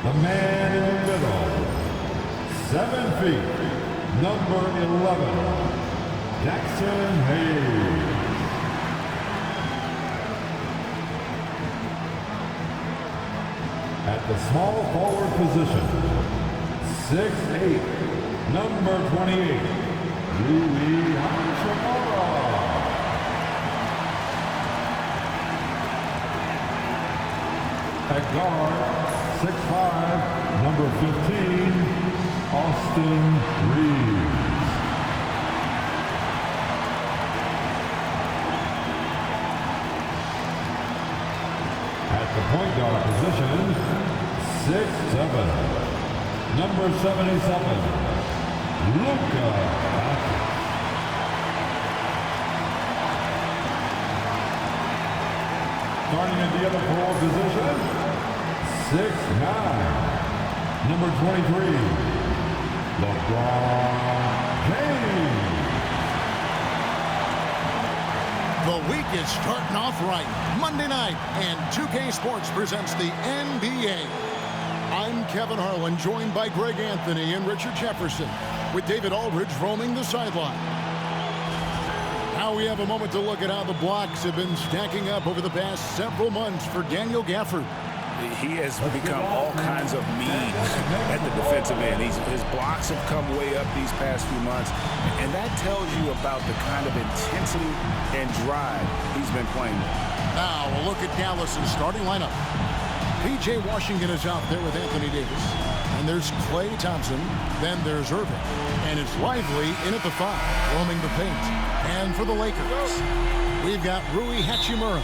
the man in the middle, 7 feet, number 11, Jackson Hayes. At the small forward position, 6'8", number 28, at guard, 6'5", number 15, Austin Reeves. At the point guard position, 6'7", number 77, Luka. Starting at the other forward position, 6'9", number 23, LeBron James. The week is starting off right. Monday night, and 2K Sports presents the NBA. I'm Kevin Harlan, joined by Greg Anthony and Richard Jefferson, with David Aldridge roaming the sideline. Now we have a moment to look at how the blocks have been stacking up over the past several months for Daniel Gafford. He has become all kinds of mean at the defensive end. His blocks have come way up these past few months, and that tells you about the kind of intensity and drive he's been playing with. Now a look at Dallas's starting lineup. P.J. Washington is out there with Anthony Davis. And there's Klay Thompson. Then there's Irving. And it's Lively in at the 5, roaming the paint. And for the Lakers, we've got Rui Hachimura.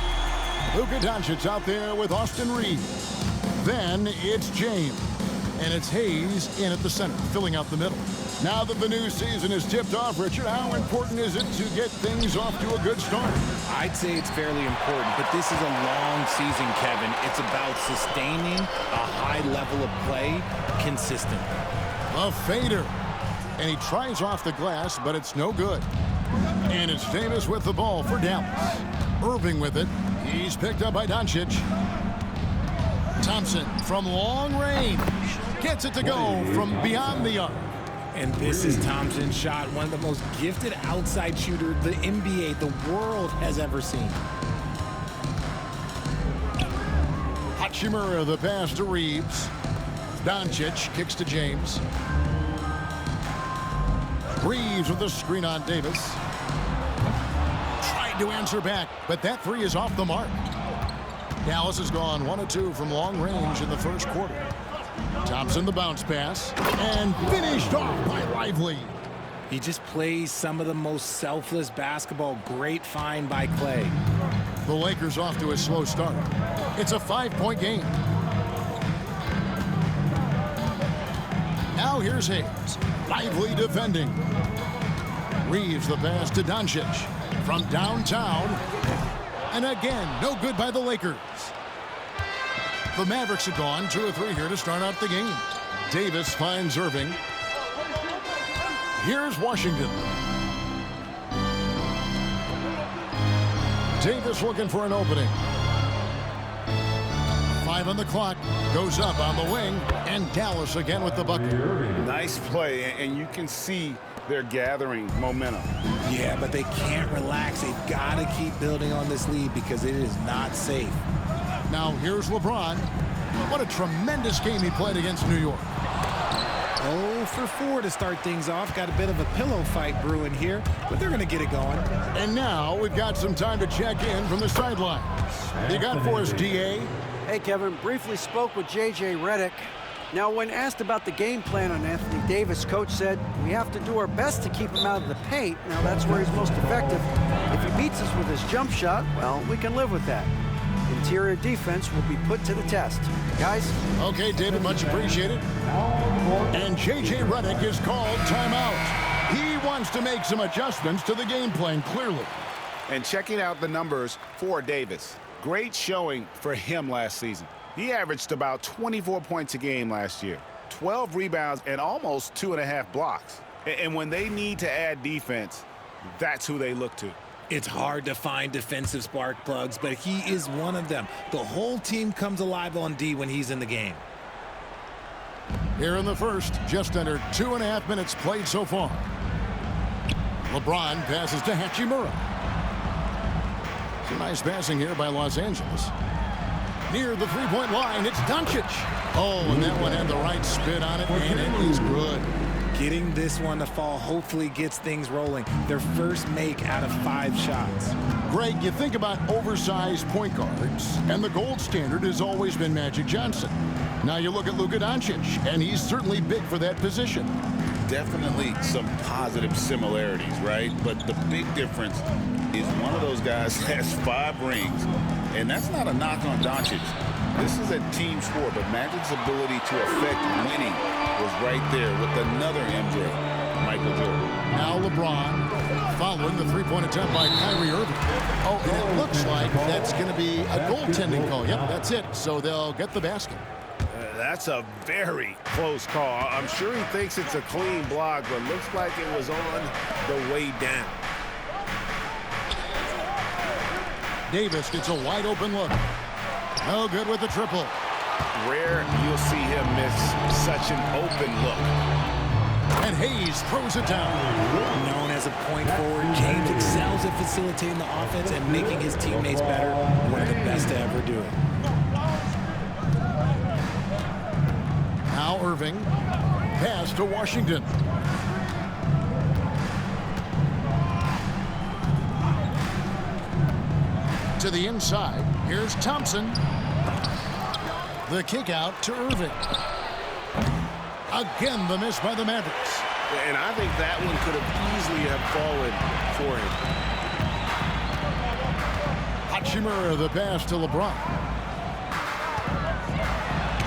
Luka Doncic out there with Austin Reeves. Then it's James. And it's Hayes in at the center, filling out the middle. Now that the new season is tipped off, Richard, how important is it to get things off to a good start? I'd say it's fairly important, but this is a long season, Kevin. It's about sustaining a high level of play consistently. A fader. And he tries off the glass, but it's no good. And it's Davis with the ball for Dallas. Irving with it. He's picked up by Doncic. Thompson from long range. Gets it to go from beyond the arc. And this is Thompson's shot, one of the most gifted outside shooters the NBA, the world has ever seen. Hachimura, the pass to Reeves. Doncic kicks to James. Reeves with the screen on Davis. Tried to answer back, but that 3 is off the mark. Dallas has gone 1 of 2 from long range in the first quarter. Thompson the bounce pass, and finished off by Lively. He just plays some of the most selfless basketball. Great find by Klay. The Lakers off to a slow start. It's a 5-point game. Now here's Hayes. Lively defending. Reeves the pass to Doncic from downtown. And again, no good by the Lakers. The Mavericks have gone 2 of 3 here to start out the game. Davis finds Irving. Here's Washington. Davis looking for an opening. 5 on the clock. Goes up on the wing. And Dallas again with the bucket. Nice play, and you can see they're gathering momentum. Yeah, but they can't relax. They've got to keep building on this lead because it is not safe. Now here's LeBron. What a tremendous game he played against New York. 0 for 4 to start things off. Got a bit of a pillow fight brewing here, but they're going to get it going. And now we've got some time to check in from the sidelines. You got for us, DA? Hey, Kevin. Briefly spoke with J.J. Redick. Now, when asked about the game plan on Anthony Davis, coach said, we have to do our best to keep him out of the paint. Now, that's where he's most effective. If he beats us with his jump shot, well, we can live with that. Interior defense will be put to the test. Guys? Okay, David, much appreciated. And J.J. Redick is called timeout. He wants to make some adjustments to the game plan, clearly. And checking out the numbers for Davis. Great showing for him last season. He averaged about 24 points a game last year, 12 rebounds, and almost 2.5 blocks. And when they need to add defense, that's who they look to. It's hard to find defensive spark plugs, but he is one of them. The whole team comes alive on D when he's in the game. Here in the first, just under 2.5 minutes played so far. LeBron passes to Hachimura. Some nice passing here by Los Angeles. Near the three-point line, it's Doncic. Oh, and that one had the right spin on it, and it is good. Getting this one to fall hopefully gets things rolling. Their first make out of 5 shots. Greg, you think about oversized point guards, and the gold standard has always been Magic Johnson. Now you look at Luka Doncic, and he's certainly big for that position. Definitely some positive similarities, right? But the big difference is one of those guys has 5 rings, and that's not a knock on Doncic. This is a team sport, but Magic's ability to affect winning was right there with another MJ, Michael Jordan. Now LeBron following the three-point attempt by Kyrie Irving. Oh, and it looks like that's going to be a goaltending call. Yep, that's it. So they'll get the basket. That's a very close call. I'm sure he thinks it's a clean block, but looks like it was on the way down. Davis gets a wide-open look. No good with the triple. Rare you'll see him miss such an open look. And Hayes throws it down. Known as a point forward, James excels at facilitating the offense and making his teammates better. One of the best to ever do it. Now Irving. Pass to Washington. To the inside. Here's Thompson. The kick out to Irving. Again, the miss by the Mavericks. And I think that one could have easily have fallen for him. Hachimura, the pass to LeBron.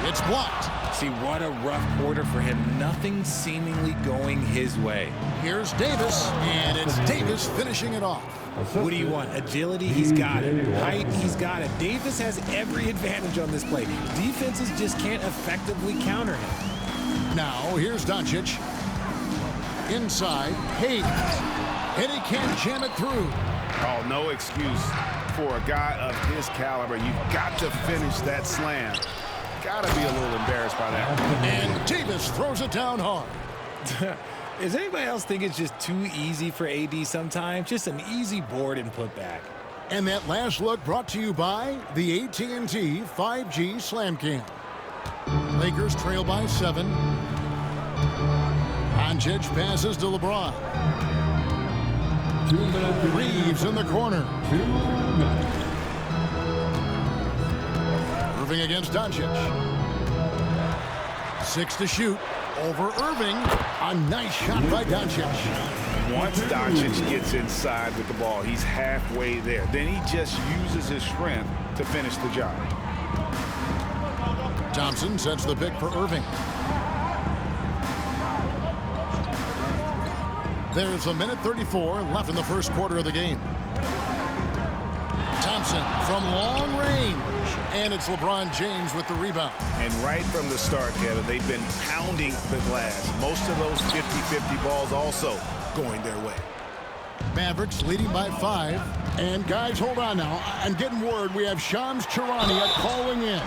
It's blocked. See, what a rough quarter for him. Nothing seemingly going his way. Here's Davis, and it's Davis finishing it off. What do you want? Agility? He's got it. Height? He's got it. Davis has every advantage on this play. Defenses just can't effectively counter him. Now, here's Doncic. Inside, Hayes. And he can't jam it through. Oh, no excuse for a guy of his caliber. You've got to finish that slam. Got to be a little embarrassed by that. And Davis throws it down hard. Does anybody else think it's just too easy for AD sometimes? Just an easy board and put back. And that last look brought to you by the AT&T 5G Slam Cam. Lakers trail by 7. Doncic passes to LeBron. 2 minutes. Reeves in the corner. 2 minutes. Irving against Doncic. 6 to shoot. Over Irving. A nice shot by Doncic. Once Doncic gets inside with the ball, he's halfway there. Then he just uses his strength to finish the job. Thompson sets the pick for Irving. There's 1:34 left in the first quarter of the game. Thompson from long range. And it's LeBron James with the rebound. And right from the start, Kevin, they've been pounding the glass. Most of those 50-50 balls also going their way. Mavericks leading by 5. And guys, hold on now. I'm getting word we have Shams Charania calling in.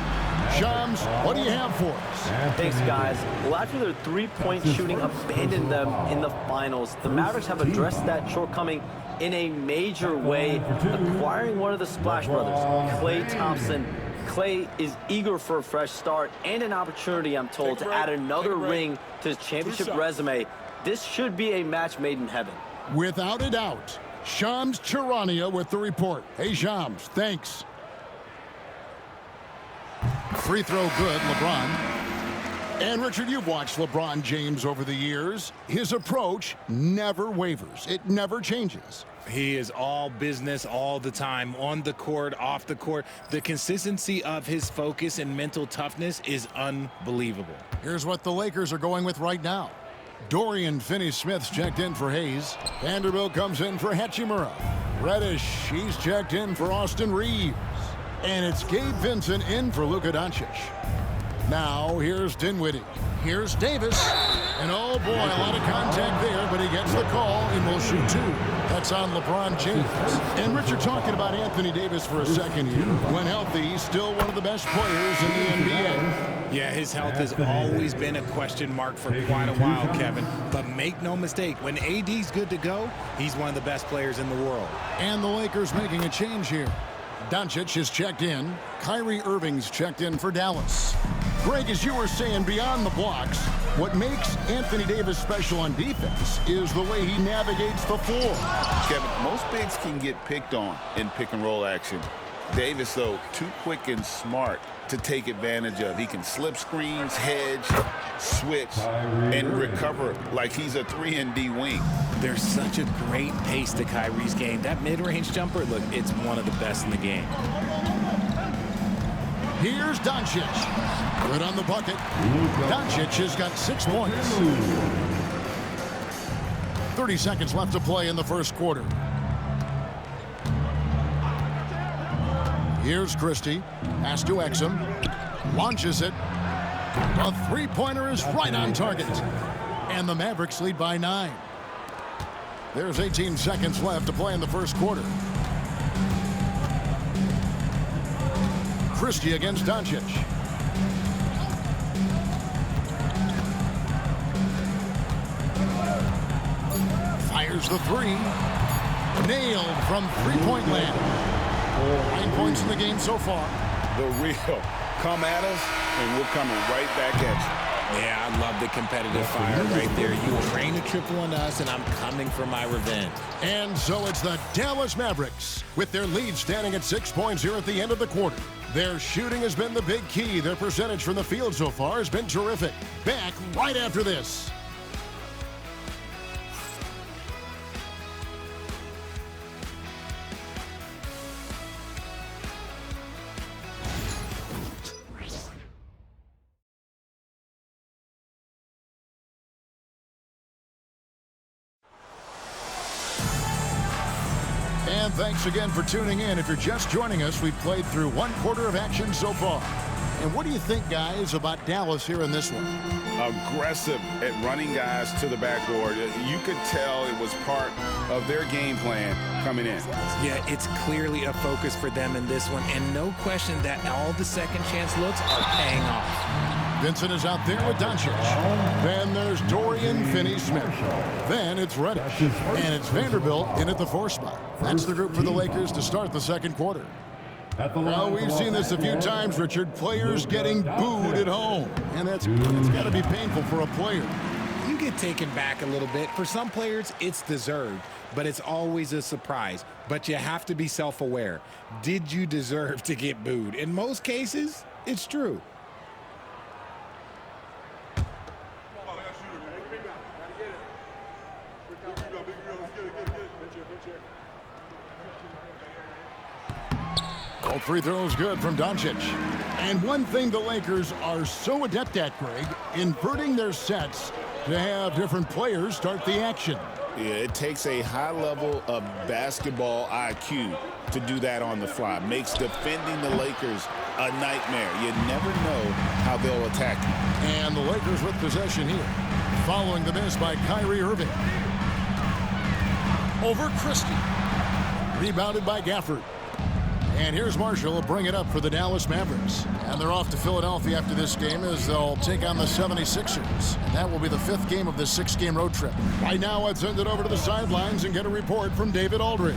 Shams, what do you have for us? Thanks, guys. Well, after their three-point shooting abandoned them in the finals, the Mavericks have addressed that shortcoming in a major way, acquiring one of the Splash Brothers, Klay Thompson. Klay is eager for a fresh start and an opportunity, I'm told, to add another ring to his championship resume. This should be a match made in heaven. Without a doubt. Shams Charania with the report. Hey, Shams, thanks. Free throw good, LeBron. And, Richard, you've watched LeBron James over the years. His approach never wavers. It never changes. He is all business all the time, on the court, off the court. The consistency of his focus and mental toughness is unbelievable. Here's what the Lakers are going with right now. Dorian Finney-Smith's checked in for Hayes. Vanderbilt comes in for Hachimura. Reddish, he's checked in for Austin Reeves. And it's Gabe Vincent in for Luka Doncic. Now, here's Dinwiddie. Here's Davis. And oh boy, a lot of contact there, but he gets the call and will shoot two. That's on LeBron James. And Richard, talking about Anthony Davis for a second here. When healthy, he's still one of the best players in the NBA. Yeah, his health has always been a question mark for quite a while, Kevin. But make no mistake, when AD's good to go, he's one of the best players in the world. And the Lakers making a change here. Doncic is checked in. Kyrie Irving's checked in for Dallas. Greg, as you were saying, beyond the blocks, what makes Anthony Davis special on defense is the way he navigates the floor. Kevin, most bigs can get picked on in pick-and-roll action. Davis, though, too quick and smart to take advantage of. He can slip screens, hedge, switch, and recover like he's a 3-and-D wing. There's such a great pace to Kyrie's game. That mid-range jumper, look, it's one of the best in the game. Here's Doncic. Good on the bucket. Doncic has got 6 points. 30 seconds left to play in the first quarter. Here's Christie. Pass to Exum. Launches it. A three-pointer is right on target. And the Mavericks lead by 9. There's 18 seconds left to play in the first quarter. Christie against Doncic. Fires the three. Nailed from three-point land. 9 points in the game so far. The real come at us, and we're coming right back at you. Yeah, I love the competitive fire right there. You drain a triple on us, and I'm coming for my revenge. And so it's the Dallas Mavericks, with their lead standing at 6 points here at the end of the quarter. Their shooting has been the big key. Their percentage from the field so far has been terrific. Back right after this. And thanks again for tuning in. If you're just joining us, we've played through 1 quarter of action so far. And what do you think, guys, about Dallas here in this one? Aggressive at running guys to the backboard. You could tell it was part of their game plan coming in. Yeah, it's clearly a focus for them in this one, and no question that all the second chance looks are paying off. Vincent is out there with Doncic. Then there's Dorian Finney-Smith. Then it's Reddish. And it's Vanderbilt in at the 4 spot. That's the group for the Lakers to start the second quarter. Well, we've seen this a few times, Richard. Players getting booed at home. And it's got to be painful for a player. You get taken back a little bit. For some players, it's deserved, but it's always a surprise. But you have to be self-aware. Did you deserve to get booed? In most cases, it's true. All free throws good from Doncic. And one thing the Lakers are so adept at, Greg, inverting their sets to have different players start the action. Yeah, it takes a high level of basketball IQ to do that on the fly. Makes defending the Lakers a nightmare. You never know how they'll attack you. And the Lakers with possession here. Following the miss by Kyrie Irving. Over Christie. Rebounded by Gafford. And here's Marshall will bring it up for the Dallas Mavericks. And they're off to Philadelphia after this game as they'll take on the 76ers. And that will be the 5th game of this 6-game road trip. Right now, let's send it over to the sidelines and get a report from David Aldridge.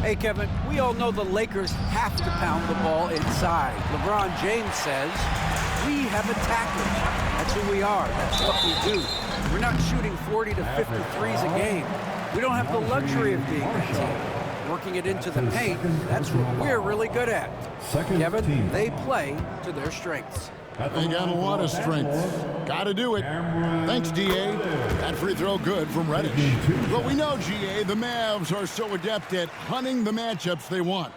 Hey, Kevin, we all know the Lakers have to pound the ball inside. LeBron James says, we have attackers. That's who we are. That's what we do. We're not shooting 40 to 50 threes a game. We don't have the luxury of being that team. Working it into the paint, that's what we're really good at. Kevin, they play to their strengths. They got a lot of strength. Got to do it. Thanks, D.A. That free throw good from Reddish. But we know, G.A., the Mavs are so adept at hunting the matchups they want.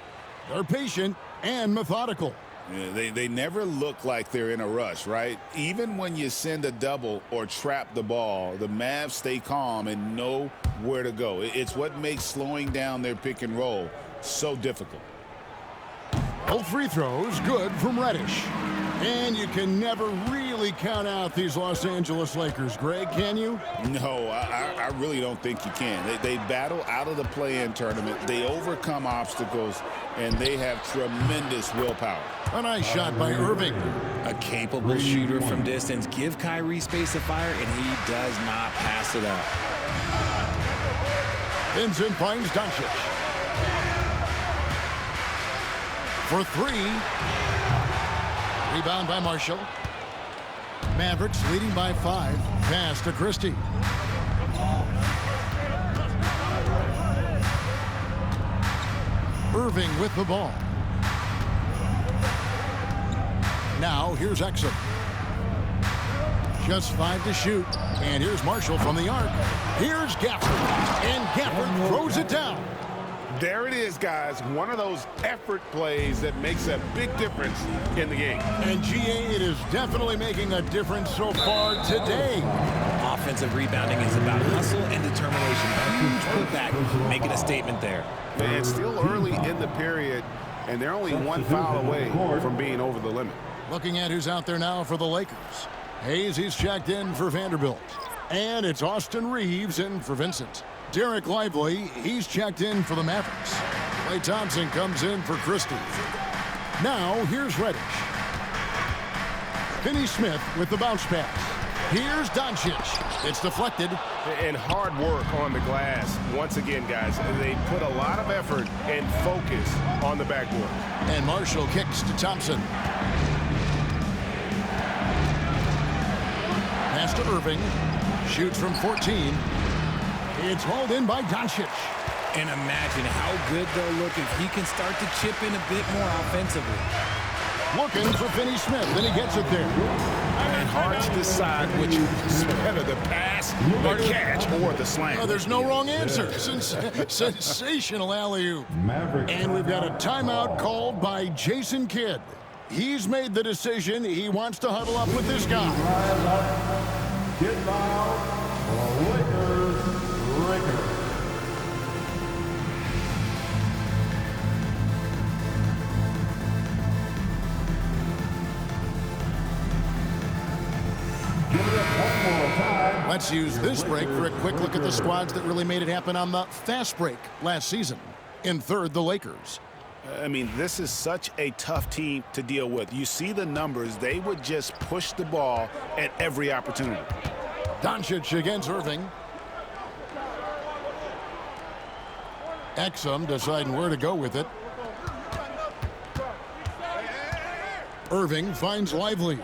They're patient and methodical. Yeah, they never look like they're in a rush, right? Even when you send a double or trap the ball, the Mavs stay calm and know where to go. It's what makes slowing down their pick and roll so difficult. Both free throws good from Reddish. And you can never really really count out these Los Angeles Lakers, Greg, can you? No, I really don't think you can. They battle out of the play-in tournament. They overcome obstacles, and they have tremendous willpower. A nice shot by Irving. A capable shooter from distance. Give Kyrie space to fire, and he does not pass it up. Vincent finds Doncic. For three. Rebound by Marshall. Mavericks leading by 5. Pass to Christie. Irving with the ball. Now here's Exum. Just 5 to shoot. And here's Marshall from the arc. Here's Gafford. And Gafford throws it down. There it is, guys. One of those effort plays that makes a big difference in the game. And GA, it is definitely making a difference so far today. Offensive rebounding is about hustle and determination. A huge putback, making a statement there. It's still early in the period, and they're only 1 foul away from being over the limit. Looking at who's out there now for the Lakers. Hayes, he's checked in for Vanderbilt. And it's Austin Reeves in for Vincent. Derek Lively, he's checked in for the Mavericks. Klay Thompson comes in for Christie. Now, here's Reddish. Finney Smith with the bounce pass. Here's Doncic. It's deflected. And hard work on the glass. Once again, guys, they put a lot of effort and focus on the backboard. And Marshall kicks to Thompson. Pass to Irving. Shoots from 14. It's hauled in by Doncic. And imagine how good they'll look if he can start to chip in a bit more offensively. Looking for Finney Smith, then he gets it there. And hard to decide which is better, the pass, the catch, or the slam. Oh, there's no wrong answer. Sensational alley-oop. And we've got a timeout called by Jason Kidd. He's made the decision. He wants to huddle up with this guy. Get loud. Lakers. Let's use this break for a quick look at the squads that really made it happen on the fast break last season. In third, the Lakers. I mean, this is such a tough team to deal with. You see the numbers. They would just push the ball at every opportunity. Doncic against Irving. Exum deciding where to go with it. Irving finds Lively.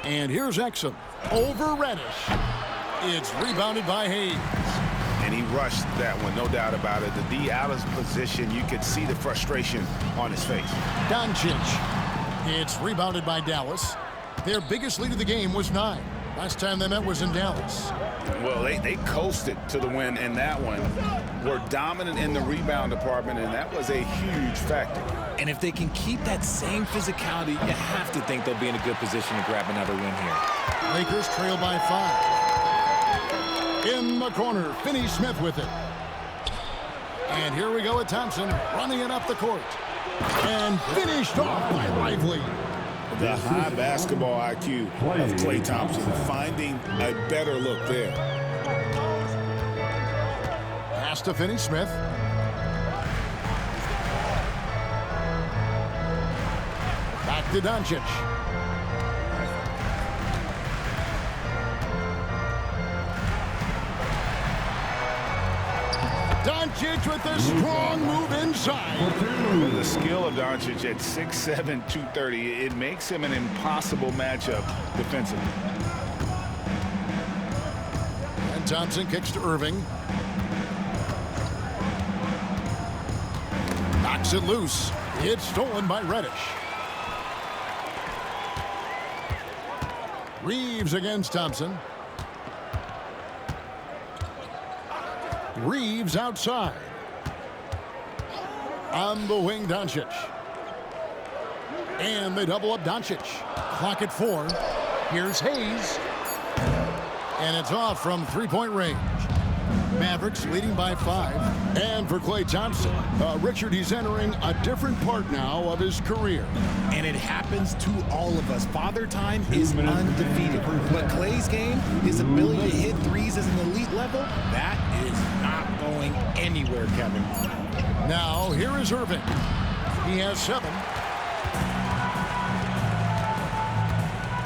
And here's Exum over Reddish. It's rebounded by Hayes. And he rushed that one, no doubt about it. The D out of position, you could see the frustration on his face. Doncic. It's rebounded by Dallas. Their biggest lead of the game was 9. Last time they met was in Dallas. Well, they coasted to the win in that one. Were dominant in the rebound department, and that was a huge factor. And if they can keep that same physicality, you have to think they'll be in a good position to grab another win here. Lakers trail by 5. In the corner, Finney Smith with it. And here we go with Thompson running it up the court. And finished off by Lively. The high basketball IQ of Klay Thompson, finding a better look there. Pass to Finney Smith. Back to Doncic. Doncic with a strong move inside. The skill of Doncic at 6'7", 230, it makes him an impossible matchup defensively. And Thompson kicks to Irving. Knocks it loose. It's stolen by Reddish. Reeves against Thompson. Reeves outside. On the wing, Doncic. And they double up Doncic. Clock at 4. Here's Hayes. And it's off from three-point range. Mavericks leading by 5. And for Klay Thompson, Richard, he's entering a different part now of his career. And it happens to all of us. Father Time is undefeated. But Klay's game, his ability to hit threes as an elite level, that is not going anywhere, Kevin. Now, here is Irving. He has 7.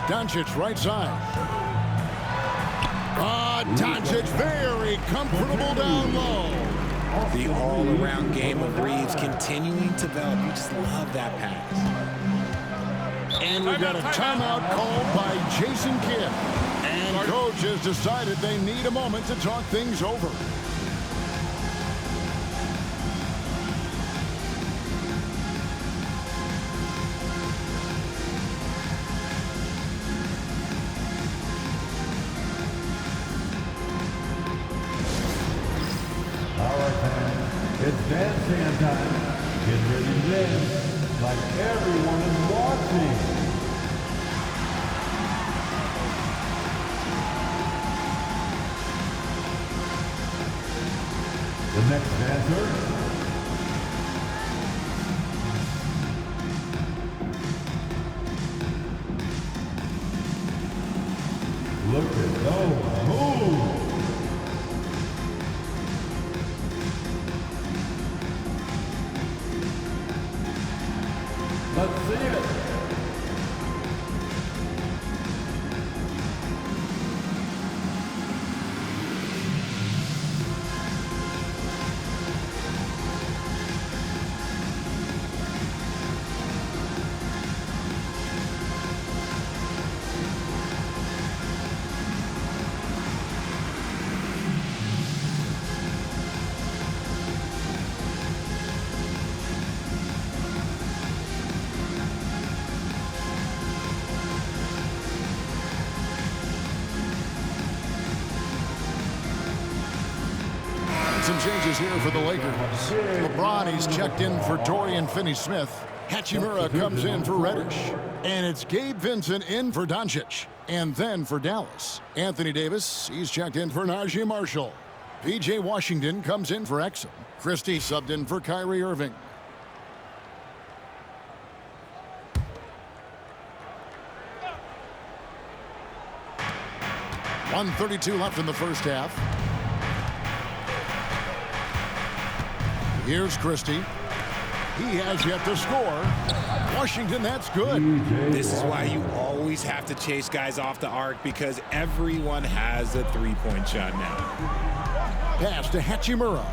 Doncic right side. Doncic very comfortable down low. The all-around game of Reeves continuing to develop. You just love that pass. And we've got a timeout called by Jason Kidd. And coach has decided they need a moment to talk things over. It's dance time. Get ready to dance like everyone is watching. The next dancer. Look at those moves. Let's see it. Some changes here for the Lakers. LeBron, he's checked in for Dorian Finney-Smith. Hachimura comes in for Reddish. And it's Gabe Vincent in for Doncic. And then for Dallas, Anthony Davis, he's checked in for Najee Marshall. P.J. Washington comes in for Exum. Christie subbed in for Kyrie Irving. .132 left in the first half. Here's Christie. He has yet to score. Washington, that's good. This is why you always have to chase guys off the arc, because everyone has a three-point shot now. Pass to Hachimura.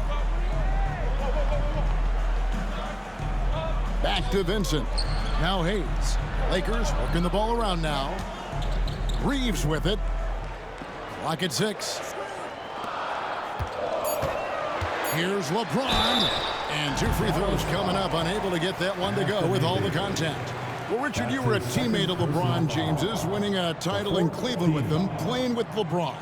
Back to Vincent. Now Hayes. Lakers working the ball around now. Reeves with it. Clock at 6. Here's LeBron. And 2 free throws coming up. Unable to get that one to go with all the contact. Well, Richard, you were a teammate of LeBron James's, winning a title in Cleveland with them, playing with LeBron.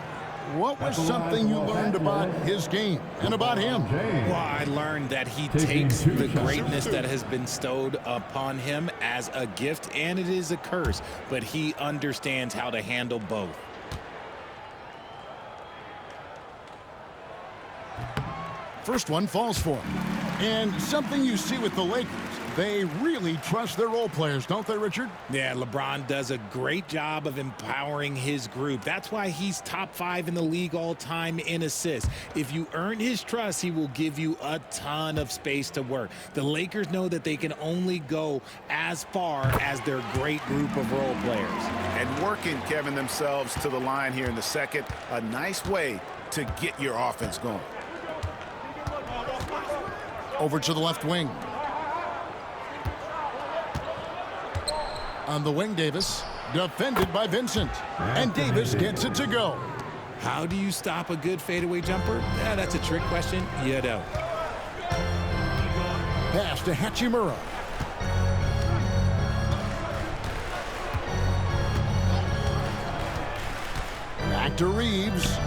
What was something you learned about his game and about him? Well, I learned that he takes the greatness that has been bestowed upon him as a gift, and it is a curse, but he understands how to handle both. First one falls for him. And something you see with the Lakers, they really trust their role players, don't they, Richard? Yeah, LeBron does a great job of empowering his group. That's why he's top 5 in the league all time in assists. If you earn his trust, he will give you a ton of space to work. The Lakers know that they can only go as far as their great group of role players. And working, Kevin, themselves to the line here in the second, a nice way to get your offense going. Over to the left wing. On the wing, Davis, defended by Vincent. And Davis gets it to go. How do you stop a good fadeaway jumper? Yeah, that's a trick question. You don't. Pass to Hachimura. Back to Reeves.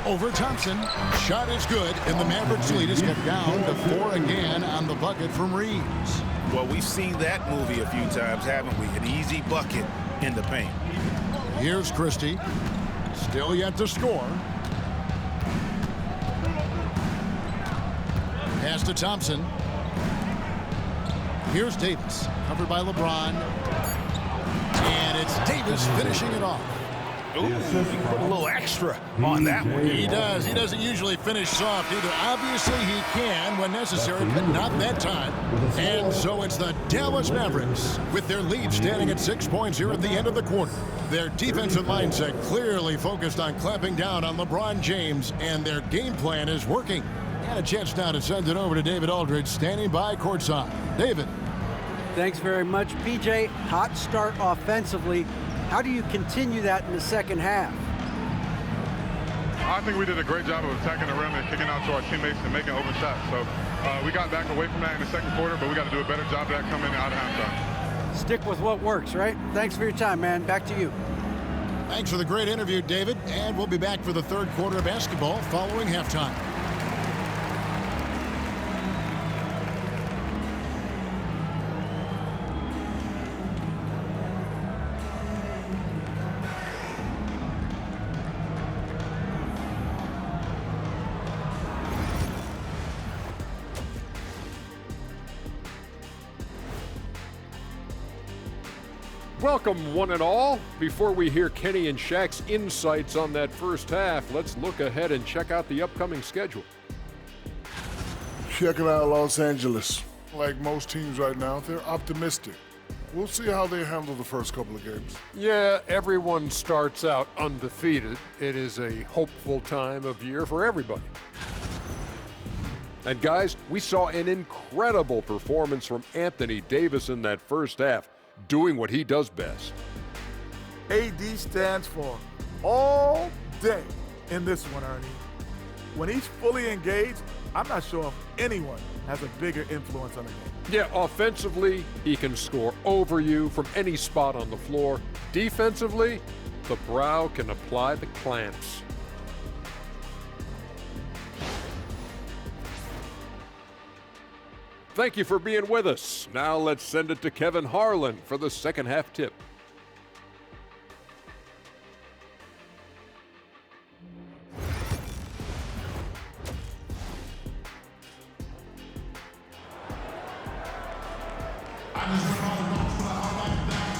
Over Thompson. Shot is good, and the Mavericks lead is kept down to 4 again on the bucket from Reeves. Well, we've seen that movie a few times, haven't we? An easy bucket in the paint. Here's Christie. Still yet to score. Pass to Thompson. Here's Davis, covered by LeBron. And it's Davis finishing it off. Ooh, he put a little extra on that one. He does. He doesn't usually finish soft either. Obviously, he can when necessary, but not that time. And so it's the Dallas Mavericks with their lead standing at 6 points here at the end of the quarter. Their defensive mindset clearly focused on clamping down on LeBron James, and their game plan is working. And a chance now to send it over to David Aldridge, standing by courtside. David. Thanks very much, PJ. Hot start offensively. How do you continue that in the second half? I think we did a great job of attacking the rim and kicking out to our teammates and making open shots. So we got back away from that in the second quarter, but we got to do a better job of that coming out of halftime. Stick with what works, right? Thanks for your time, man. Back to you. Thanks for the great interview, David. And we'll be back for the third quarter of basketball following halftime. Welcome, one and all. Before we hear Kenny and Shaq's insights on that first half, let's look ahead and check out the upcoming schedule. Checking out Los Angeles. Like most teams right now, they're optimistic. We'll see how they handle the first couple of games. Yeah, everyone starts out undefeated. It is a hopeful time of year for everybody. And guys, we saw an incredible performance from Anthony Davis in that first half, doing what he does best. AD stands for all day in this one, Ernie. When he's fully engaged, I'm not sure if anyone has a bigger influence on the game. Yeah, offensively, he can score over you from any spot on the floor. Defensively, the brow can apply the clamps. Thank you for being with us. Now let's send it to Kevin Harlan for the second half tip.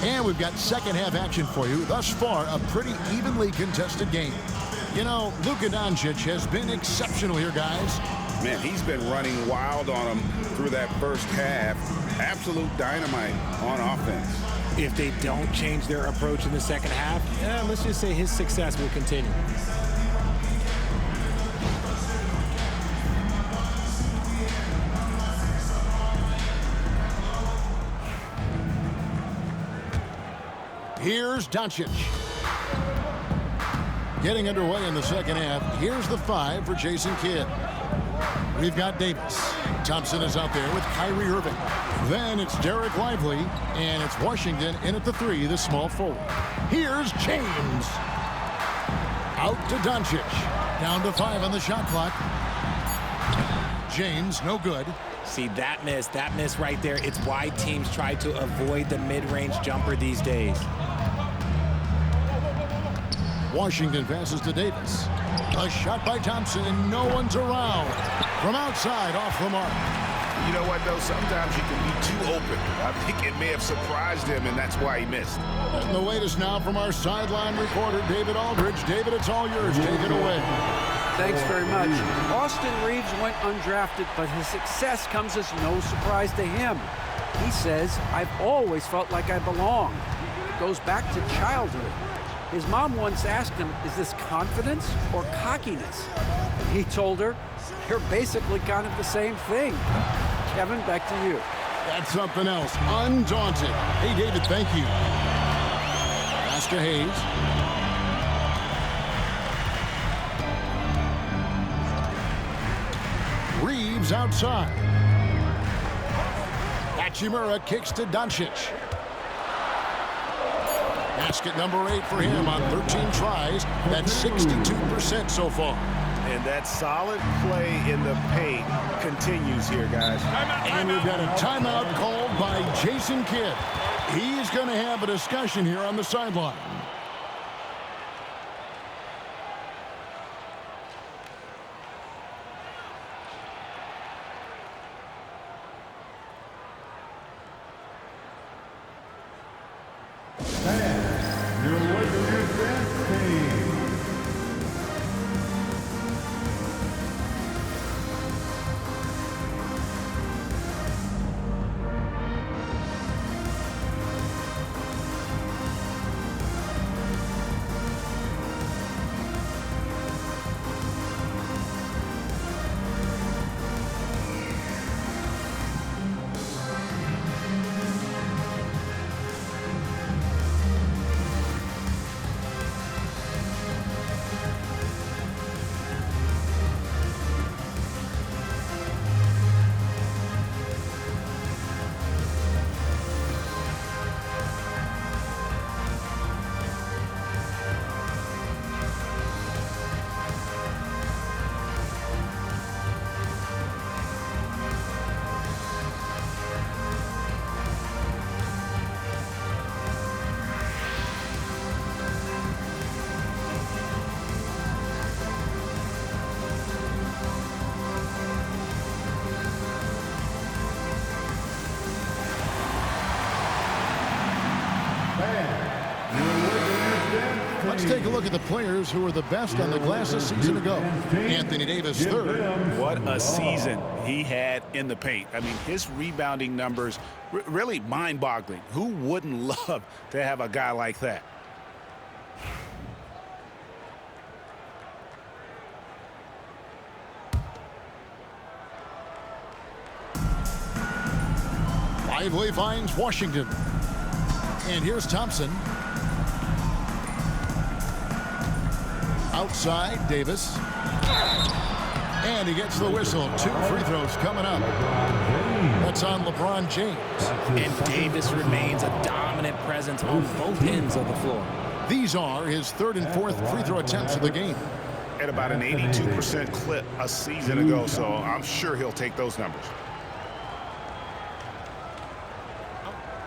And we've got second half action for you. Thus far, a pretty evenly contested game. You know, Luka Doncic has been exceptional here, guys. Man, he's been running wild on them through that first half. Absolute dynamite on offense. If they don't change their approach in the second half, let's just say his success will continue. Here's Doncic. Getting underway in the second half. Here's the 5 for Jason Kidd. We've got Davis. Thompson is out there with Kyrie Irving. Then it's Derek Lively, and it's Washington in at the 3, the small forward. Here's James. Out to Doncic. Down to 5 on the shot clock. James, no good. See, that miss right there, it's why teams try to avoid the mid-range jumper these days. Washington passes to Davis. A shot by Thompson, and no one's around. From outside, off the mark. You know what, though? Sometimes you can be too open. I think it may have surprised him, and that's why he missed. And the latest now from our sideline reporter, David Aldridge. David, it's all yours. Take it away. Thanks very much. Austin Reeves went undrafted, but his success comes as no surprise to him. He says, "I've always felt like I belong." It goes back to childhood. His mom once asked him, "Is this confidence or cockiness?" He told her, "You're basically kind of the same thing." Kevin, back to you. That's something else. Undaunted. Hey, David, thank you. Pass to Hayes. Reeves outside. Hachimura kicks to Doncic. Basket number 8 for him on 13 tries. That's 62% so far. And that solid play in the paint continues here, guys. And we've got a timeout called by Jason Kidd. He's going to have a discussion here on the sideline. And your Lakers dance team. Let's take a look at the players who were the best on the glass a season ago. Anthony Davis, third. What a season he had in the paint. I mean, his rebounding numbers, really mind-boggling. Who wouldn't love to have a guy like that? Lively finds Washington. And here's Thompson. Outside, Davis. And he gets the whistle. 2 free throws coming up. That's on LeBron James. And Davis remains a dominant presence on both ends of the floor. These are his 3rd and 4th free throw attempts of the game. At about an 82% clip a season ago, so I'm sure he'll take those numbers.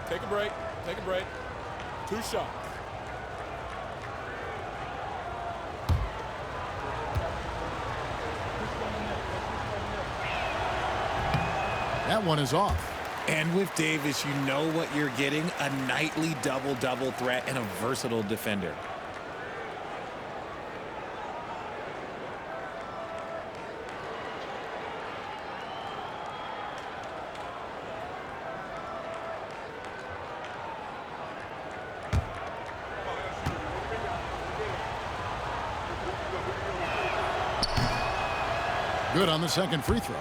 Take a break. Take a break. 2 shots. That one is off. And with Davis, you know what you're getting, a nightly double-double threat and a versatile defender. Good on the second free throw.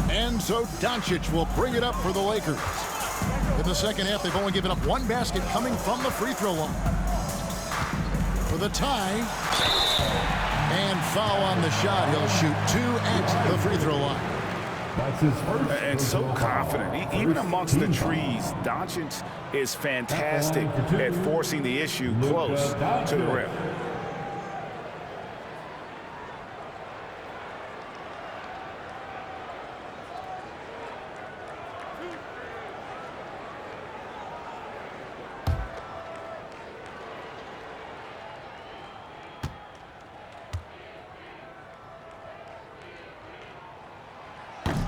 And so Doncic will bring it up for the Lakers. In the second half, they've only given up 1 basket coming from the free throw line. For the tie. And foul on the shot. He'll shoot 2 at the free throw line. That's his first. And so confident. Even amongst the trees, Doncic is fantastic at forcing the issue close to the rim.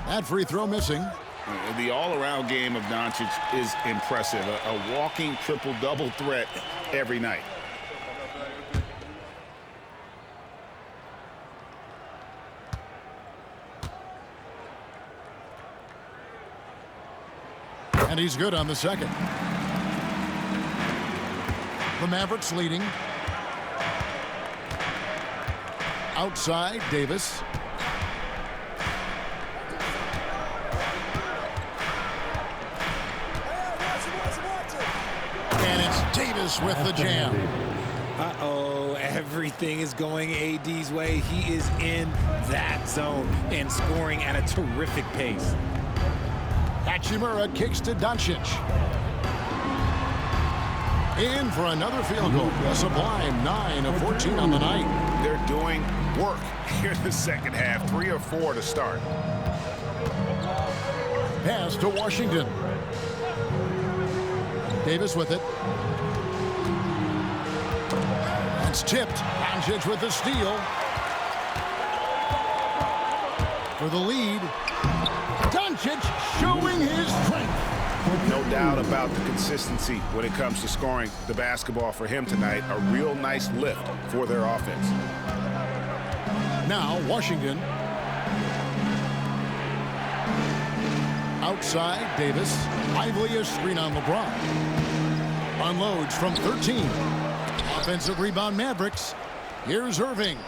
That free throw missing. The all-around game of Doncic is impressive. A walking triple-double threat every night. And he's good on the second. The Mavericks leading. Outside, Davis. And it's Davis with the jam. Uh-oh, everything is going AD's way. He is in that zone and scoring at a terrific pace. Hachimura kicks to Doncic. In for another field goal. A sublime 9 of 14 on the night. They're doing work here in the second half. 3 or 4 to start. Pass to Washington. Davis with it. It's tipped. Doncic with the steal. For the lead. Doncic showing his strength. No doubt about the consistency when it comes to scoring the basketball for him tonight. A real nice lift for their offense. Now Washington. Outside, Davis. Lively a screen on LeBron. Unloads from 13. Offensive rebound, Mavericks. Here's Irving.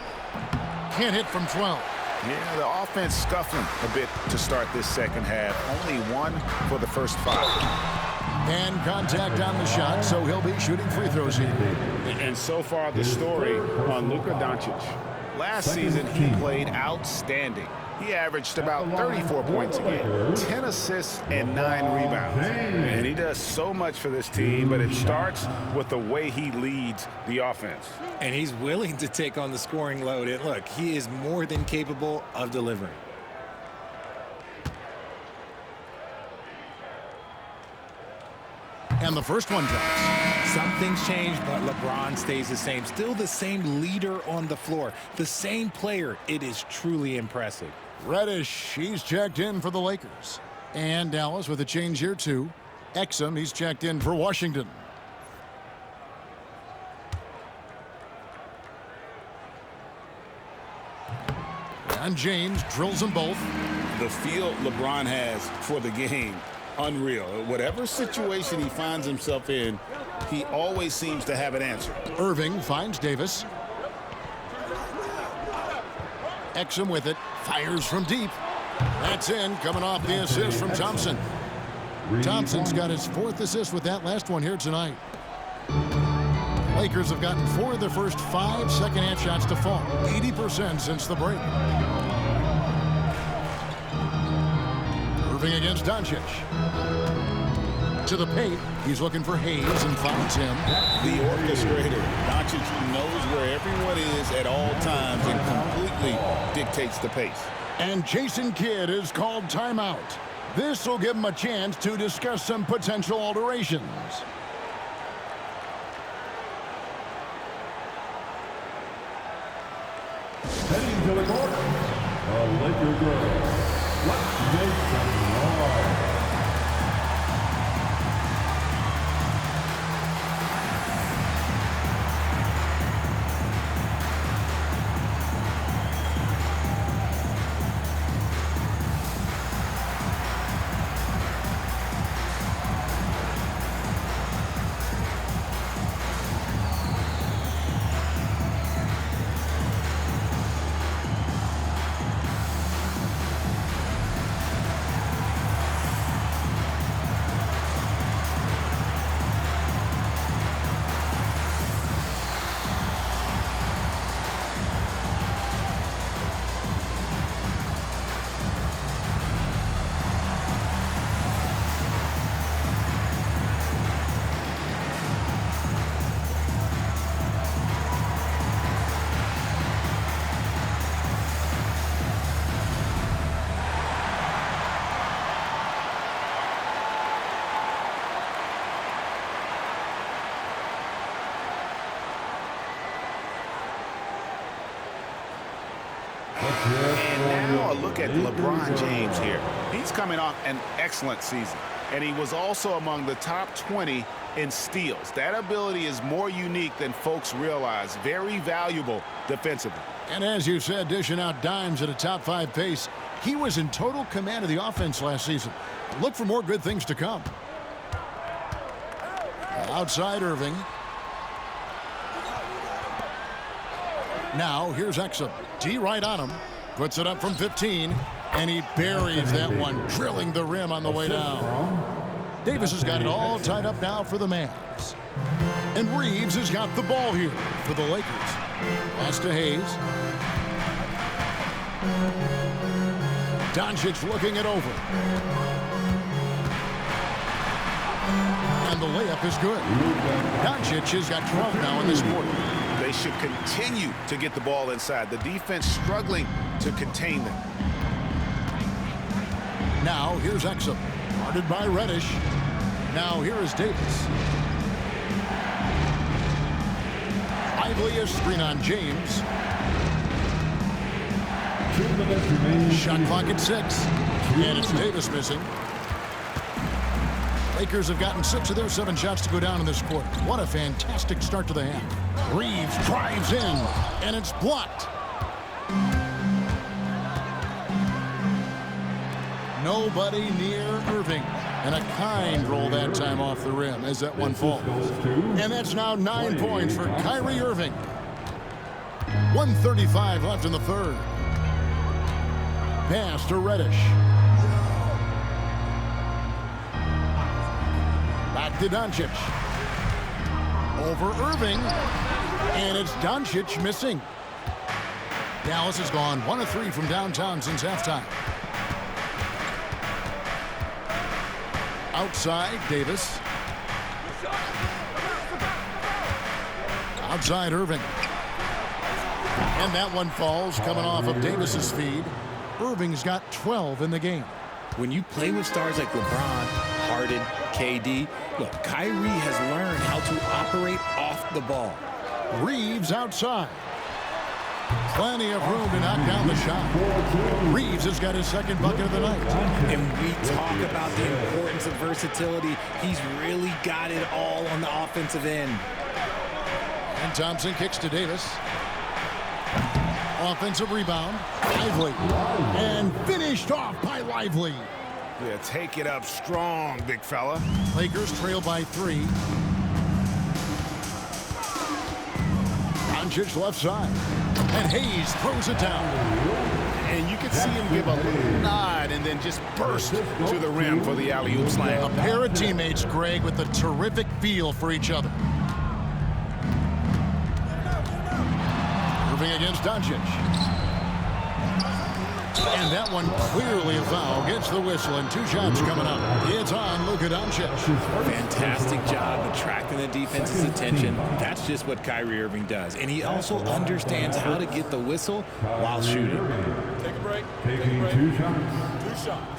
Can't hit from 12. Yeah, the offense scuffling a bit to start this second half. Only one for the first 5. And contact on the shot, so he'll be shooting free throws here. And so far, the story on Luka Doncic. Last season, he played outstanding. He averaged about 34 points a game, 10 assists, and 9 rebounds. And he does so much for this team, but it starts with the way he leads the offense. And he's willing to take on the scoring load. And look, he is more than capable of delivering. And the first one drops. Something's changed, but LeBron stays the same. Still the same leader on the floor. The same player. It is truly impressive. Reddish, he's checked in for the Lakers. And Dallas with a change here, too. Exum, he's checked in for Washington. And James drills them both. The feel LeBron has for the game, unreal. Whatever situation he finds himself in, he always seems to have an answer. Irving finds Davis. Exum with it. Fires from deep. That's in, coming off the assist from Thompson. Thompson's got his 4th assist with that last one here tonight. Lakers have gotten 4 of their first 5 second-half shots to fall. 80% since the break. Irving against Doncic. To the paint. He's looking for Hayes and finds him. The orchestrator. Doncic knows where everyone is at all times and completely dictates the pace. And Jason Kidd is called timeout. This will give him a chance to discuss some potential alterations. Heading to the court, the Laker girls. Let's make some noise. And now a look at LeBron James here. He's coming off an excellent season, and he was also among the top 20 in steals. That ability is more unique than folks realize. Very valuable defensively. And as you said, dishing out dimes at a top 5 pace, he was in total command of the offense last season. Look for more good things to come. Outside Irving. Now here's Exum. D right on him. Puts it up from 15. And he buries that one, drilling the rim on the way down. Davis has got it all tied up now for the Mavs. And Reeves has got the ball here for the Lakers. Pass to Hayes. Doncic looking it over. And the layup is good. Doncic has got 12 now in this quarter. They should continue to get the ball inside. The defense struggling to contain them. Now here's Exum. Guarded by Reddish. Now here is Davis. Lively a screen on James. Shot clock at 6. And it's Davis missing. Lakers have gotten 6 of their 7 shots to go down in this quarter. What a fantastic start to the half. Reeves drives in, and it's blocked. Nobody near Irving. And a kind roll that time off the rim as that one falls. And that's now 9 points for Kyrie Irving. 1:35 left in the third. Pass to Reddish. Back to Doncic. Over Irving. And it's Doncic missing. Dallas has gone 1 of 3 from downtown since halftime. Outside, Davis. Outside, Irving. And that one falls coming off of Davis's feed. Irving's got 12 in the game. When you play with stars like LeBron, Harden, KD, look, Kyrie has learned how to operate off the ball. Reeves outside. Plenty of room to knock down the shot. Reeves has got his second bucket of the night. And we talk about the importance of versatility. He's really got it all on the offensive end. And Thompson kicks to Davis. Offensive rebound. Lively. And finished off by Lively. Yeah, take it up strong, big fella. Lakers trail by 3. Doncic left side. And Hayes throws it down. And you can see him give a little nod and then just burst to the rim for the alley-oop slam. A pair of teammates, Greg, with a terrific feel for each other. Irving against Doncic. And that one clearly a foul. Gets the whistle and 2 shots coming up. It's on Luka Doncic. Fantastic job attracting the defense's attention. That's just what Kyrie Irving does. And he also understands how to get the whistle while shooting. Take a break. Taking 2 shots. 2 shots.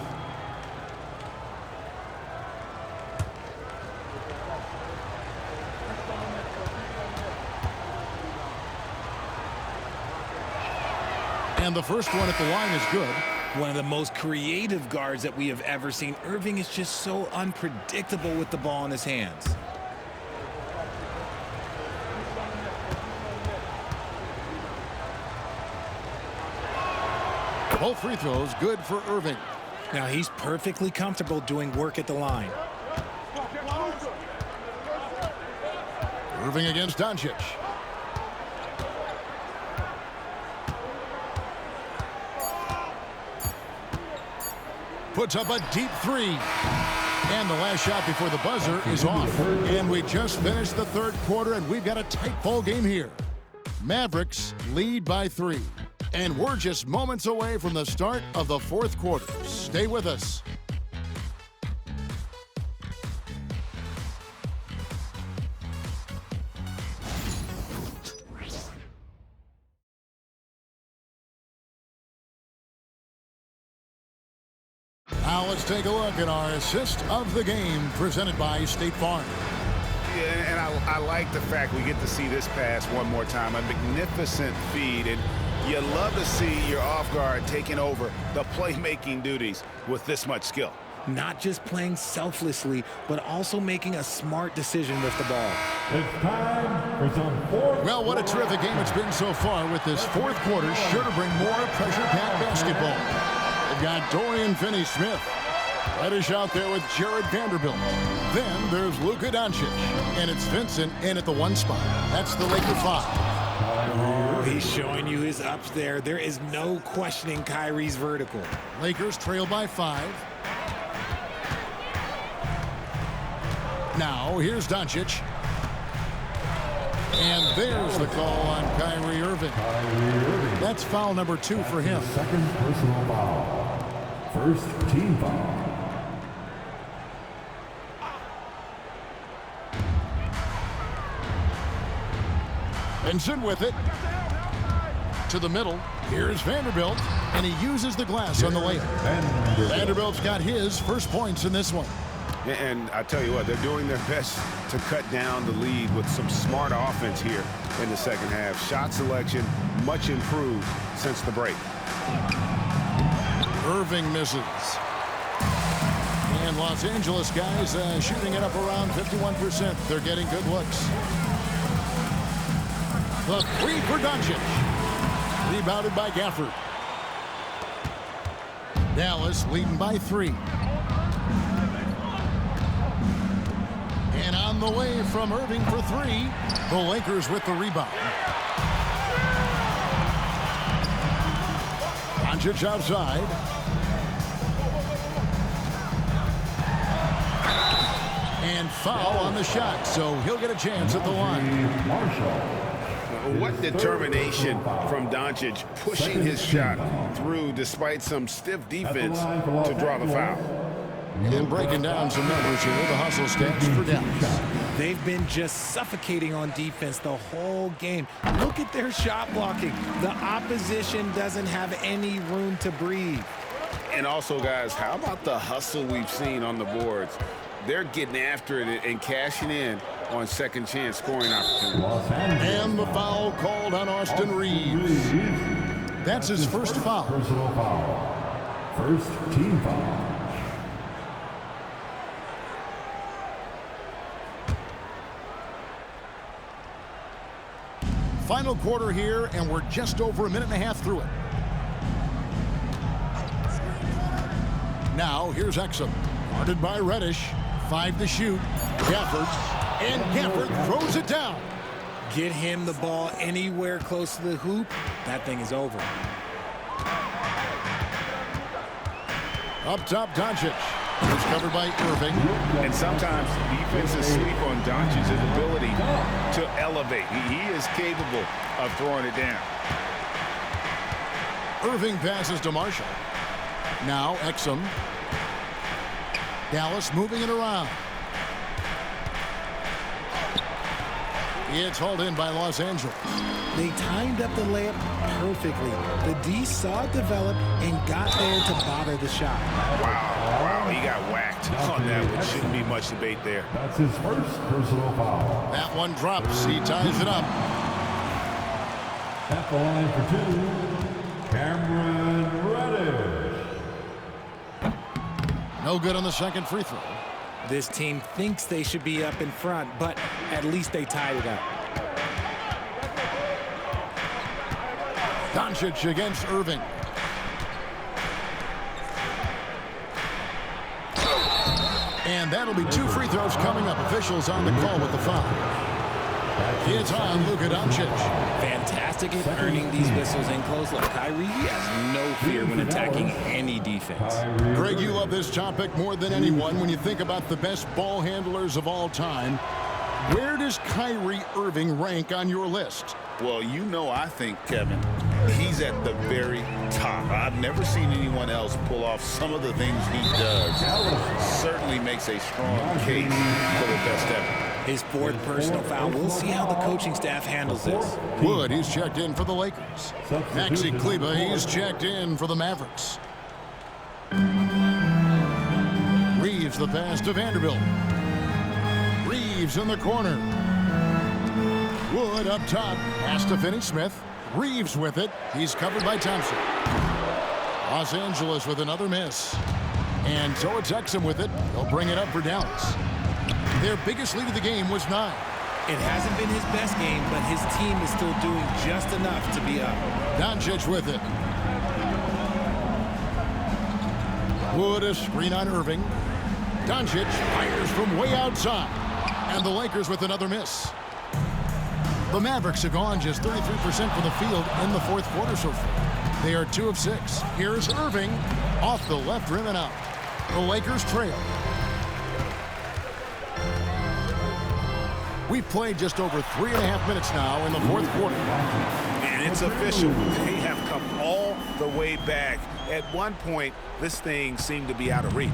And the first one at the line is good. One of the most creative guards that we have ever seen. Irving is just so unpredictable with the ball in his hands. Both free throws good for Irving. Now he's perfectly comfortable doing work at the line. Irving against Doncic. Puts up a deep 3. And the last shot before the buzzer is off. And we just finished the third quarter, and we've got a tight ball game here. Mavericks lead by 3. And we're just moments away from the start of the fourth quarter. Stay with us. Now let's take a look at our assist of the game presented by State Farm. Yeah, and I like the fact we get to see this pass one more time. A magnificent feed, and you love to see your off guard taking over the playmaking duties with this much skill. Not just playing selflessly, but also making a smart decision with the ball. It's time for some fourth. Well, what a terrific game it's been so far, with this fourth quarter sure to bring more pressure-packed basketball. They've got Dorian Finney-Smith. Reddish out there with Jared Vanderbilt. Then there's Luka Doncic. And it's Vincent in at the 1 spot. That's the Laker 5. Oh, he's showing you his ups there. There is no questioning Kyrie's vertical. Lakers trail by 5. Now, here's Doncic. And there's the call on Kyrie Irving. That's foul number 2 for him. Second personal foul. First team foul. Vincent with it. To the middle. Here's Vanderbilt. And he uses the glass on the layup. Vanderbilt's got his first points in this one. And I tell you what, they're doing their best to cut down the lead with some smart offense here in the second half. Shot selection much improved since the break. Irving misses. And Los Angeles guys shooting it up around 51%. They're getting good looks. The three for Doncic. Rebounded by Gafford. Dallas leading by 3. And on the way from Irving for 3. The Lakers with the rebound. Doncic outside. And foul on the shot, so he'll get a chance at the line. What determination from Doncic pushing his shot through despite some stiff defense to draw the foul. And breaking down some numbers here, the hustle stats for Dallas. They've been just suffocating on defense the whole game. Look at their shot blocking. The opposition doesn't have any room to breathe. And also, guys, how about the hustle we've seen on the boards? They're getting after it and cashing in on second chance scoring opportunities. And the foul called on Austin Reeves. That's his first foul. Personal foul. First team foul. Final quarter here, and we're just over a minute and a half through it. Now, here's Exum. Guarded by Reddish. 5 to shoot. Gafford. And Gafford throws it down. Get him the ball anywhere close to the hoop. That thing is over. Up top, Doncic. He's covered by Irving. And sometimes defenses sleep on Doncic's ability to elevate. He is capable of throwing it down. Irving passes to Marshall. Now Exum. Dallas moving it around. It's hauled in by Los Angeles. They timed up the layup perfectly. The D saw it develop and got there to bother the shot. Wow, he got whacked on that one. Shouldn't be much debate there. That's his first personal foul. That one drops. He ties it up. At the line for 2, Cameron Reddish. No good on the second free throw. This team thinks they should be up in front, but at least they tied it up. Doncic against Irving. And that'll be 2 free throws coming up. Officials on the call with the foul. It's on Luka Doncic. Fantastic at earning these whistles in close. Look, Kyrie has no fear when attacking any defense. Greg, you love this topic more than anyone. When you think about the best ball handlers of all time, where does Kyrie Irving rank on your list? Well, you know, I think, Kevin, he's at the very top. I've never seen anyone else pull off some of the things he does. Certainly makes a strong case for the best ever. His 4th personal foul. We'll see how the coaching staff handles this. Wood, he's checked in for the Lakers. Maxi Kleber, he's checked in for the Mavericks. Reeves the pass to Vanderbilt. Reeves in the corner. Wood up top. Pass to Finney-Smith. Reeves with it. He's covered by Thompson. Los Angeles with another miss. And so it's Exum with it. He'll bring it up for Dallas. Their biggest lead of the game was 9. It hasn't been his best game, but his team is still doing just enough to be up. Doncic with it. Wood a screen on Irving. Doncic fires from way outside. And the Lakers with another miss. The Mavericks have gone just 33% from the field in the 4th quarter so far. They are 2 of 6. Here's Irving off the left rim and out. The Lakers trail. We've played just over 3.5 minutes now in the 4th quarter. And it's official. They have come all the way back. At one point, this thing seemed to be out of reach.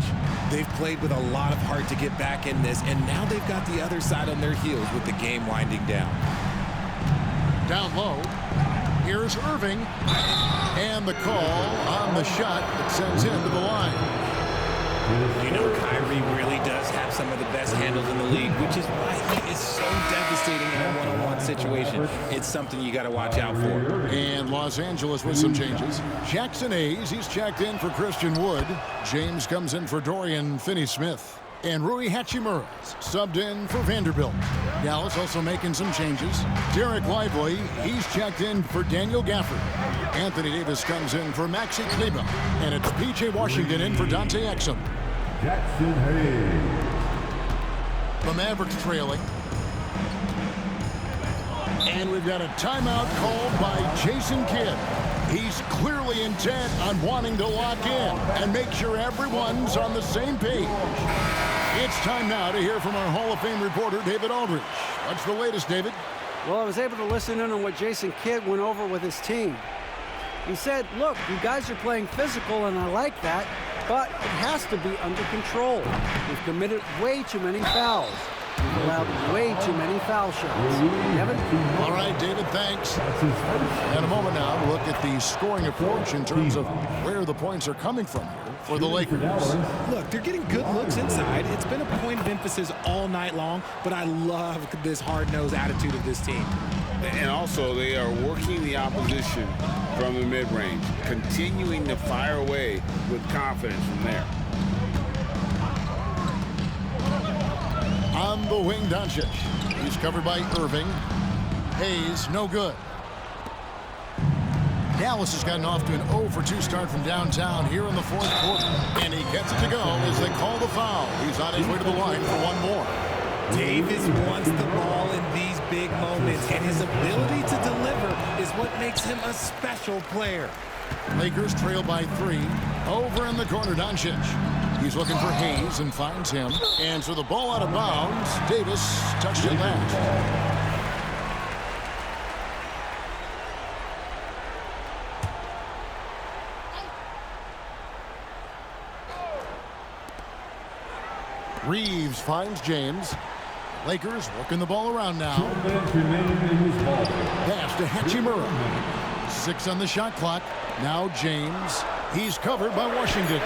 They've played with a lot of heart to get back in this, and now they've got the other side on their heels with the game winding down. Down low. Here's Irving. And the call on the shot that sends him to the line. You know, Kyrie really does have some of the best handles in the league, which is why he is so devastating in a one-on-one situation. It's something you got to watch out for. And Los Angeles with some changes. Jackson Hayes, he's checked in for Christian Wood. James comes in for Dorian Finney-Smith. And Rui Hachimura's subbed in for Vanderbilt. Dallas also making some changes. Derek Lively, he's checked in for Daniel Gafford. Anthony Davis comes in for Maxi Kleber. And it's P.J. Washington in for Dante Exum. Jackson Hayes. The Mavericks trailing. And we've got a timeout called by Jason Kidd. He's clearly intent on wanting to lock in and make sure everyone's on the same page. It's time now to hear from our Hall of Fame reporter, David Aldridge. What's the latest, David? Well, I was able to listen in on what Jason Kidd went over with his team. He said, look, you guys are playing physical, and I like that, but it has to be under control. We've committed way too many fouls. We've allowed way too many foul shots. Kevin? All right, David, thanks. In a moment now, we'll look at the scoring approach in terms of where the points are coming from here for the Lakers. Look, they're getting good looks inside. It's been a point of emphasis all night long, but I love this hard-nosed attitude of this team. And also, they are working the opposition from the mid-range, continuing to fire away with confidence from there. On the wing, Doncic. He's covered by Irving. Hayes, no good. Dallas has gotten off to an 0 for 2 start from downtown here in the fourth quarter. And he gets it to go as they call the foul. He's on his way to the line for one more. Davis wants the ball in these big moments, and his ability to deliver is what makes him a special player. Lakers trail by 3. Over in the corner, Doncic. He's looking for Hayes and finds him. And so the ball out of bounds. Davis touched it last. Reeves finds James. Lakers working the ball around now. Pass to Hachimura. 6 on the shot clock. Now James. He's covered by Washington.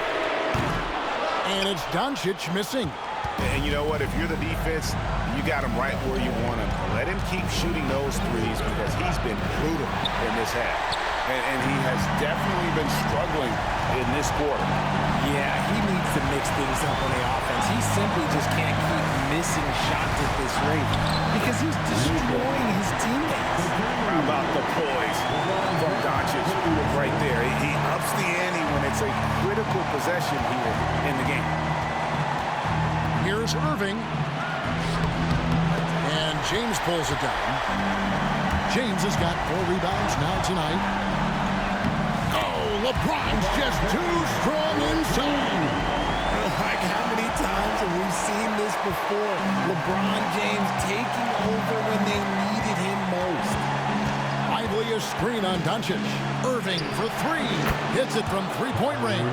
And it's Doncic missing. And you know what? If you're the defense, you got him right where you want him. Let him keep shooting those threes because he's been brutal in this half. And he has definitely been struggling in this quarter. Yeah, he needs to mix things up on the offense. He simply just can't keep missing shots at this rate because he's destroying his teammates. How about the poise from Doncic right there? He ups the ante when it's a critical possession here in the game. Here's Irving. And James pulls it down. James has got 4 rebounds now tonight. Oh, LeBron's just too strong inside. Like how many times have we seen this before? LeBron James taking over when they needed him most. Lively a screen on Doncic. Irving for 3. Hits it from 3-point range.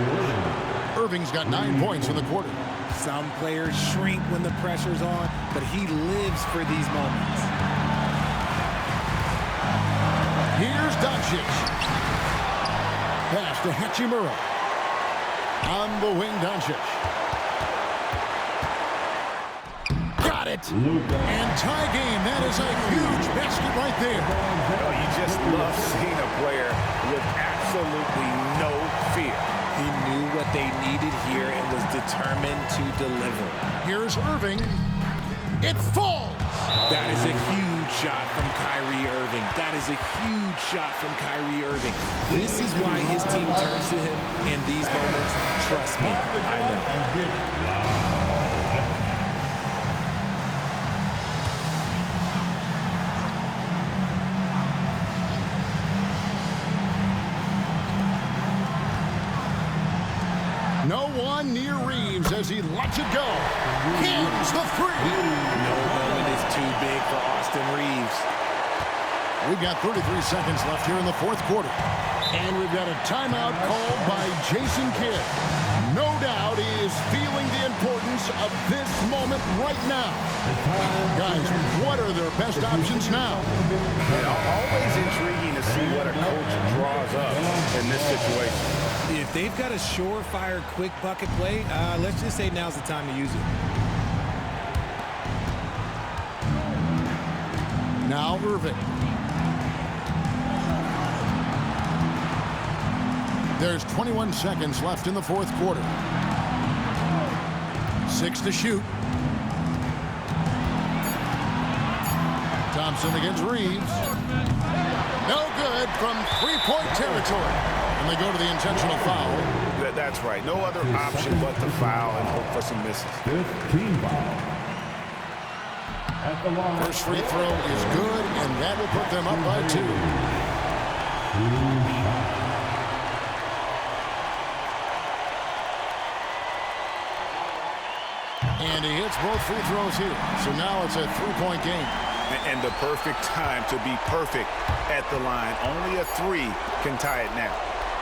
Irving's got 9 points in the quarter. Some players shrink when the pressure's on, but he lives for these moments. Here's Doncic. Pass to Hachimura. On the wing, Doncic. Got it. Luka. And tie game. That is a huge basket right there. Oh, you just love seeing a player with absolutely no fear. He knew what they needed here and was determined to deliver. Here's Irving. It falls. That is a huge shot from Kyrie Irving. That is a huge shot from Kyrie Irving. This is why his team turns to him in these moments. Trust me, I know. No one near Reeves as he lets it go. Hits the 3. No moment is too big for Austin Reeves. We've got 33 seconds left here in the fourth quarter. And we've got a timeout called by Jason Kidd. No doubt he is feeling the importance of this moment right now. Guys, what are their best options now? Always intriguing to see what a coach draws up in this situation. If they've got a surefire, quick bucket play, let's just say now's the time to use it. Now Irving. There's 21 seconds left in the fourth quarter. 6 to shoot. Thompson against Reeves. No good from three-point territory. And they go to the intentional foul. That's right. No other option but the foul and hope for some misses. 15 foul. At the line. First free throw is good, and that will put them up by 2. And he hits both free throws here. So now it's a 3-point game. And the perfect time to be perfect at the line. Only a 3 can tie it now.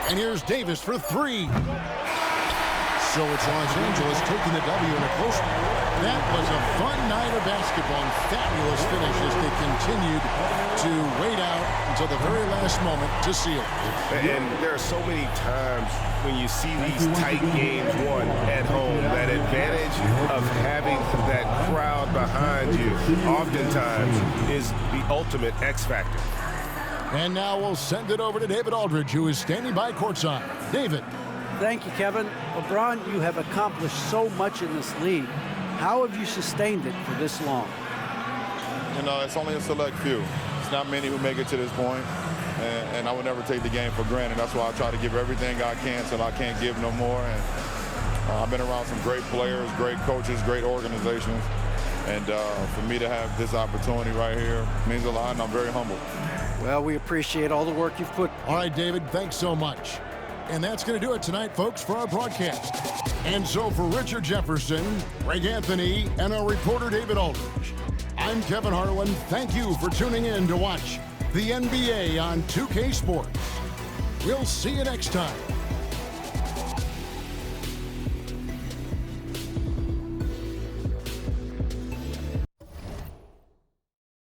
And here's Davis for 3. So it's Los Angeles taking the W in a close one. That was a fun night of basketball and fabulous finish as they continued to wait out until the very last moment to seal. And there are so many times when you see these tight games won at home, that advantage of having that crowd behind you oftentimes is the ultimate X factor. And now we'll send it over to David Aldridge, who is standing by courtside. David. Thank you, Kevin. LeBron, you have accomplished so much in this league. How have you sustained it for this long? You know, it's only a select few. It's not many who make it to this point, and I would never take the game for granted. That's why I try to give everything I can till I can't give no more. And I've been around some great players, great coaches, great organizations, and for me to have this opportunity right here means a lot, and I'm very humbled. Well, we appreciate all the work you've put. All right, David, thanks so much. And that's going to do it tonight, folks, for our broadcast. And so for Richard Jefferson, Greg Anthony, and our reporter David Aldridge, I'm Kevin Harlan. Thank you for tuning in to watch the NBA on 2K Sports. We'll see you next time.